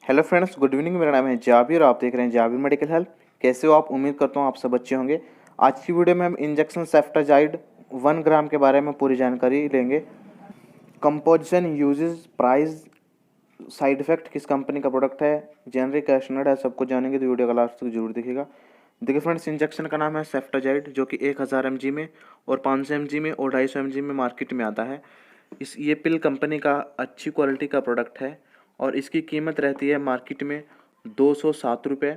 Hello friends, good evening. मेरा नाम है जाबिर और आप देख रहे हैं जाबिर मेडिकल हेल्थ। कैसे हो आप? उम्मीद करता हूँ आप सब अच्छे होंगे। आज की वीडियो में हम इंजेक्शन सेफ्टाजाइड 1 ग्राम के बारे में पूरी जानकारी लेंगे। Composition, uses, price, side effect, किस कंपनी का प्रोडक्ट है, जेनरिक है, स्टैंडर्ड है, सब कुछ जानेंगे तो वीडियो का लास्ट तक जरूर देखिएगा। देखिए फ्रेंड्स, इंजेक्शन का नाम है सेफ्टाजाइड, जो कि 1000 mg में और 500 mg में और 250 mg में मार्केट में आता है। ये पिल कंपनी का अच्छी क्वालिटी का प्रोडक्ट है और इसकी कीमत रहती है मार्केट में 207 रुपये।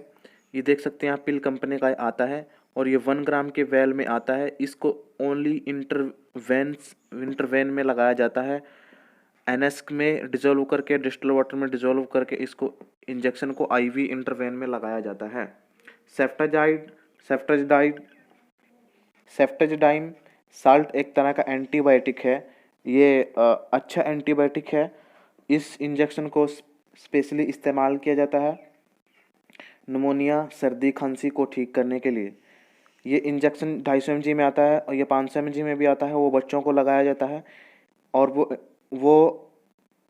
ये देख सकते हैं आप, पिल कंपनी का आता है और ये 1 ग्राम के वेल में आता है। इसको ओनली इंटरवेन में लगाया जाता है। एनएस्क में डिजोल्व करके, डिस्टिल वाटर में डिजोल्व करके इसको इंजेक्शन को आईवी इंटरवेन में लगाया जाता है। सेफ्टाजाइड सेफ्टाजाइड सेफ्टाजाइड साल्ट एक तरह का एंटीबायोटिक है। ये अच्छा एंटीबायोटिक है। इस इंजेक्शन को स्पेशली इस्तेमाल किया जाता है निमोनिया, सर्दी, खांसी को ठीक करने के लिए। ये इंजेक्शन 250 mg में आता है और ये 500 mg में भी आता है। वो बच्चों को लगाया जाता है और वो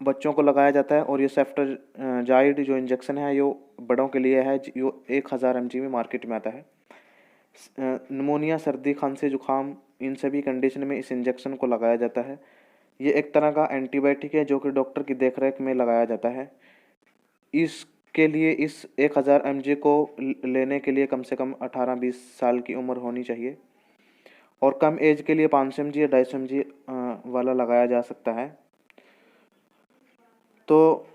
बच्चों को लगाया जाता है। और ये सेफ्टाजाइड जो इंजेक्शन है ये बड़ों के लिए है, जो 1000 mg में मार्केट में आता है। निमोनिया, सर्दी, खांसी, जुकाम, इन सभी कंडीशन में इस इंजेक्शन को लगाया जाता है। ये एक तरह का एंटीबायोटिक है जो कि डॉक्टर की देखरेख में लगाया जाता है। इसके लिए इस 1000 mg को लेने के लिए कम से कम 18-20 साल की उम्र होनी चाहिए और कम एज के लिए 500 mg या 250 mg वाला लगाया जा सकता है। तो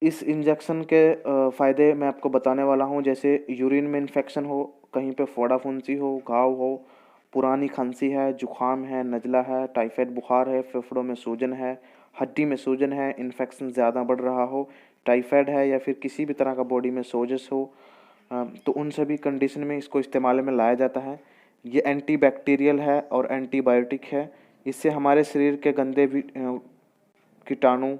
इस इंजेक्शन के फ़ायदे मैं आपको बताने वाला हूँ। जैसे यूरिन में इन्फेक्शन हो, कहीं पे फोड़ा फुंसी हो, घाव हो, पुरानी खांसी है, जुखाम है, नज़ला है, टाइफाइड बुखार है, फेफड़ों में सूजन है, हड्डी में सूजन है, इन्फेक्शन ज़्यादा बढ़ रहा हो, टाइफाइड है या फिर किसी भी तरह का बॉडी में सोजस हो, तो उन सभी कंडीशन में इसको इस्तेमाल में लाया जाता है। ये एंटीबैक्टीरियल है और एंटीबायोटिक है। इससे हमारे शरीर के गंदे कीटाणु,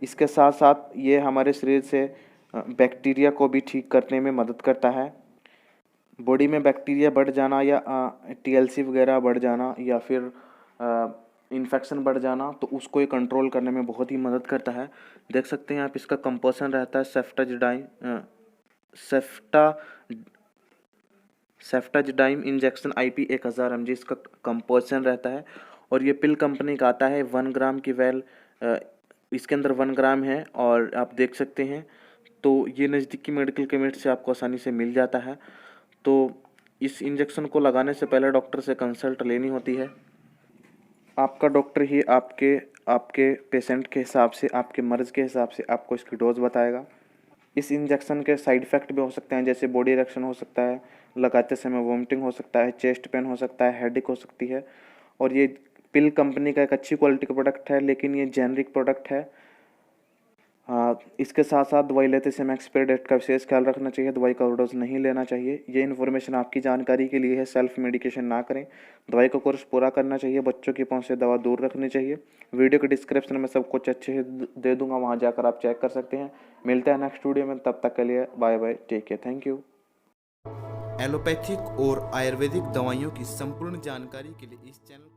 इसके साथ साथ ये हमारे शरीर से बैक्टीरिया को भी ठीक करने में मदद करता है। बॉडी में बैक्टीरिया बढ़ जाना या टीएलसी वगैरह बढ़ जाना या फिर इन्फेक्शन बढ़ जाना, तो उसको ये कंट्रोल करने में बहुत ही मदद करता है। देख सकते हैं आप, इसका कंपोजिशन रहता है सेफ्टाजिडाइम इंजेक्शन आईपी 1000 mg इसका कंपोजिशन रहता है। और ये पिल कंपनी का आता है 1 ग्राम की वेल, इसके अंदर 1 ग्राम है और आप देख सकते हैं। तो ये नज़दीकी मेडिकल केमिस्ट से आपको आसानी से मिल जाता है। तो इस इंजेक्शन को लगाने से पहले डॉक्टर से कंसल्ट लेनी होती है। आपका डॉक्टर ही आपके आपके पेशेंट के हिसाब से, आपके मर्ज़ के हिसाब से आपको इसकी डोज बताएगा। इस इंजेक्शन के साइड इफ़ेक्ट भी हो सकते हैं, जैसे बॉडी इरेक्शन हो सकता है, लगाते समय वोमिटिंग हो सकता है, चेस्ट पेन हो सकता है, हेडेक हो सकती है। और ये पिल कंपनी का एक अच्छी क्वालिटी का प्रोडक्ट है, लेकिन ये जेनरिक प्रोडक्ट है। इसके साथ साथ दवाई लेते समय एक्सपायरी डेट का विशेष ख्याल रखना चाहिए। दवाई का ओवरडोज नहीं लेना चाहिए। ये इन्फॉर्मेशन आपकी जानकारी के लिए है, सेल्फ मेडिकेशन ना करें। दवाई का कोर्स पूरा करना चाहिए। बच्चों की पहुंच से दवा दूर रखनी चाहिए। वीडियो के डिस्क्रिप्शन में सब कुछ अच्छे से दे दूंगा, वहां जाकर आप चेक कर सकते हैं। मिलते हैं नेक्स्ट वीडियो में, तब तक के लिए bye bye, take care, thank you. Allopathic और आयुर्वेदिक दवाइयों की संपूर्ण जानकारी के लिए इस चैनल